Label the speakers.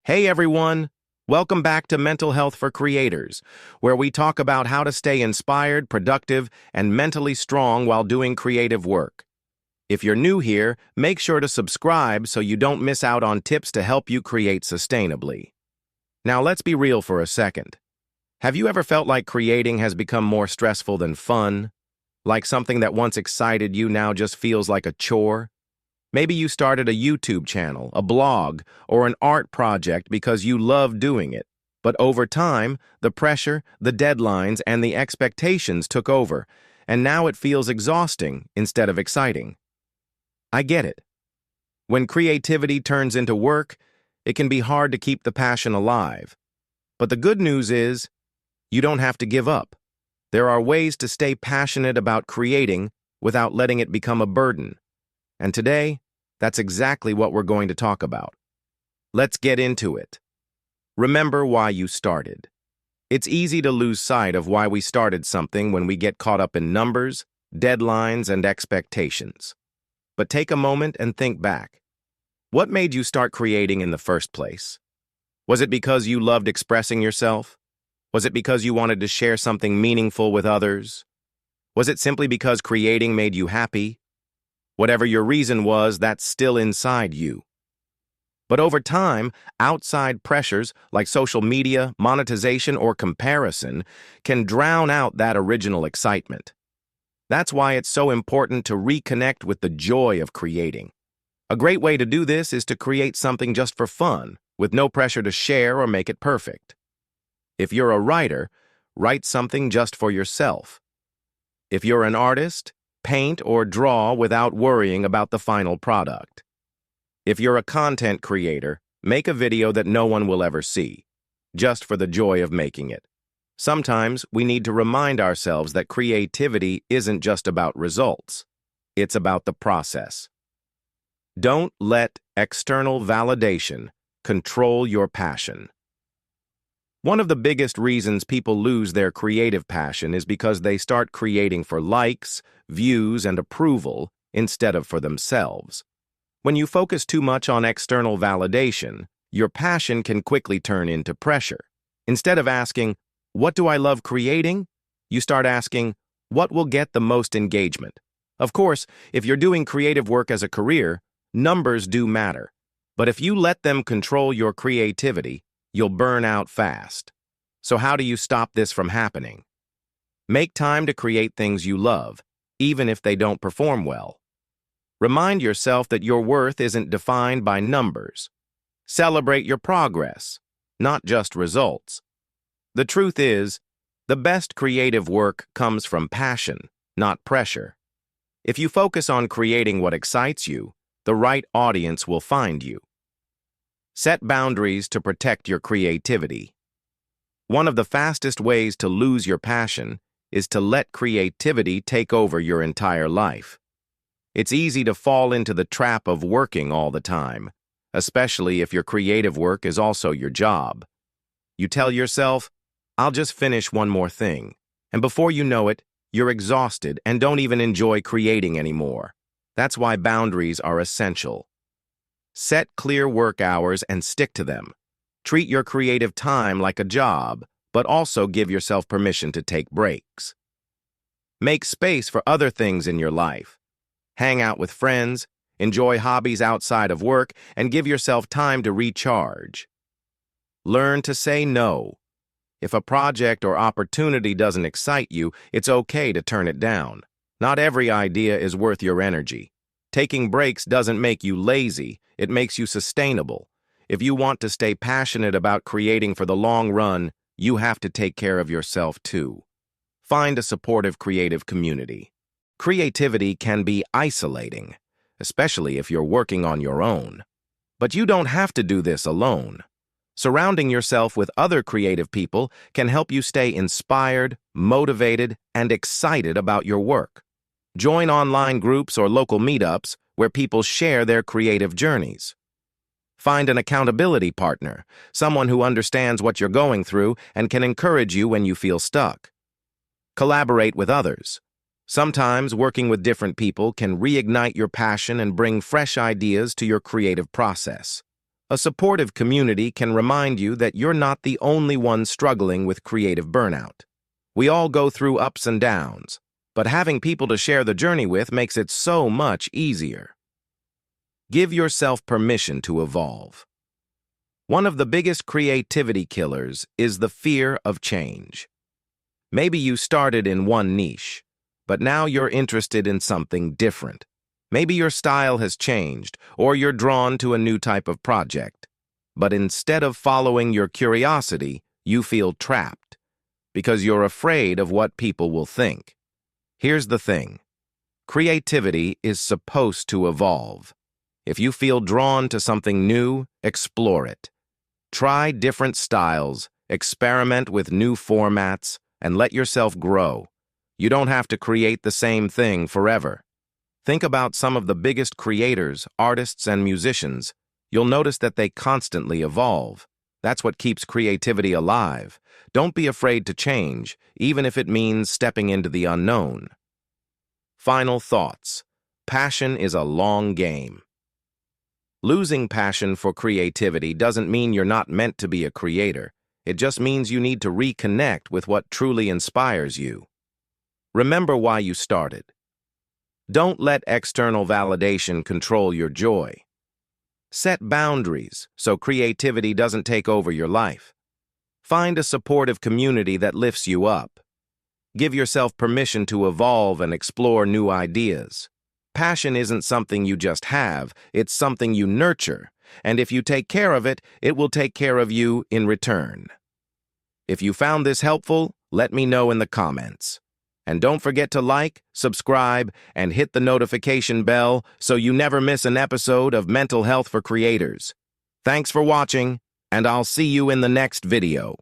Speaker 1: Hey everyone! Welcome back to Mental Health for Creators, where we talk about how to stay inspired, productive, and mentally strong while doing creative work. If you're new here, make sure to subscribe so you don't miss out on tips to help you create sustainably. Now let's be real for a second. Have you ever felt like creating has become more stressful than fun? Like something that once excited you now just feels like a chore? Maybe you started a YouTube channel, a blog, or an art project because you love doing it. But over time, the pressure, the deadlines, and the expectations took over, and now it feels exhausting instead of exciting. I get it. When creativity turns into work, it can be hard to keep the passion alive. But the good news is, you don't have to give up. There are ways to stay passionate about creating without letting it become a burden. And today, that's exactly what we're going to talk about. Let's get into it. Remember why you started. It's easy to lose sight of why we started something when we get caught up in numbers, deadlines, and expectations. But take a moment and think back. What made you start creating in the first place? Was it because you loved expressing yourself? Was it because you wanted to share something meaningful with others? Was it simply because creating made you happy? Whatever your reason was, that's still inside you. But over time, outside pressures like social media, monetization, or comparison can drown out that original excitement. That's why it's so important to reconnect with the joy of creating. A great way to do this is to create something just for fun, with no pressure to share or make it perfect. If you're a writer, write something just for yourself. If you're an artist, paint or draw without worrying about the final product. If you're a content creator, make a video that no one will ever see, just for the joy of making it. Sometimes we need to remind ourselves that creativity isn't just about results. It's about the process. Don't let external validation control your passion. One of the biggest reasons people lose their creative passion is because they start creating for likes, views, and approval instead of for themselves. When you focus too much on external validation, your passion can quickly turn into pressure. Instead of asking, "What do I love creating?" you start asking, "What will get the most engagement?" Of course, if you're doing creative work as a career, numbers do matter. But if you let them control your creativity, you'll burn out fast. So how do you stop this from happening? Make time to create things you love, even if they don't perform well. Remind yourself that your worth isn't defined by numbers. Celebrate your progress, not just results. The truth is, the best creative work comes from passion, not pressure. If you focus on creating what excites you, the right audience will find you. Set boundaries to protect your creativity. One of the fastest ways to lose your passion is to let creativity take over your entire life. It's easy to fall into the trap of working all the time, especially if your creative work is also your job. You tell yourself, "I'll just finish one more thing," and before you know it, you're exhausted and don't even enjoy creating anymore. That's why boundaries are essential. Set clear work hours and stick to them. Treat your creative time like a job, but also give yourself permission to take breaks. Make space for other things in your life. Hang out with friends, enjoy hobbies outside of work, and give yourself time to recharge. Learn to say no. If a project or opportunity doesn't excite you, it's okay to turn it down. Not every idea is worth your energy. Taking breaks doesn't make you lazy, it makes you sustainable. If you want to stay passionate about creating for the long run, you have to take care of yourself too. Find a supportive creative community. Creativity can be isolating, especially if you're working on your own. But you don't have to do this alone. Surrounding yourself with other creative people can help you stay inspired, motivated, and excited about your work. Join online groups or local meetups where people share their creative journeys. Find an accountability partner, someone who understands what you're going through and can encourage you when you feel stuck. Collaborate with others. Sometimes working with different people can reignite your passion and bring fresh ideas to your creative process. A supportive community can remind you that you're not the only one struggling with creative burnout. We all go through ups and downs, but having people to share the journey with makes it so much easier. Give yourself permission to evolve. One of the biggest creativity killers is the fear of change. Maybe you started in one niche, but now you're interested in something different. Maybe your style has changed, or you're drawn to a new type of project. But instead of following your curiosity, you feel trapped, because you're afraid of what people will think. Here's the thing. Creativity is supposed to evolve. If you feel drawn to something new, explore it. Try different styles, experiment with new formats, and let yourself grow. You don't have to create the same thing forever. Think about some of the biggest creators, artists, and musicians. You'll notice that they constantly evolve. That's what keeps creativity alive. Don't be afraid to change, even if it means stepping into the unknown. Final thoughts. Passion is a long game. Losing passion for creativity doesn't mean you're not meant to be a creator. It just means you need to reconnect with what truly inspires you. Remember why you started. Don't let external validation control your joy. Set boundaries so creativity doesn't take over your life. Find a supportive community that lifts you up. Give yourself permission to evolve and explore new ideas. Passion isn't something you just have, it's something you nurture, and if you take care of it, it will take care of you in return. If you found this helpful, let me know in the comments. And don't forget to like, subscribe, and hit the notification bell so you never miss an episode of Mental Health for Creators. Thanks for watching, and I'll see you in the next video.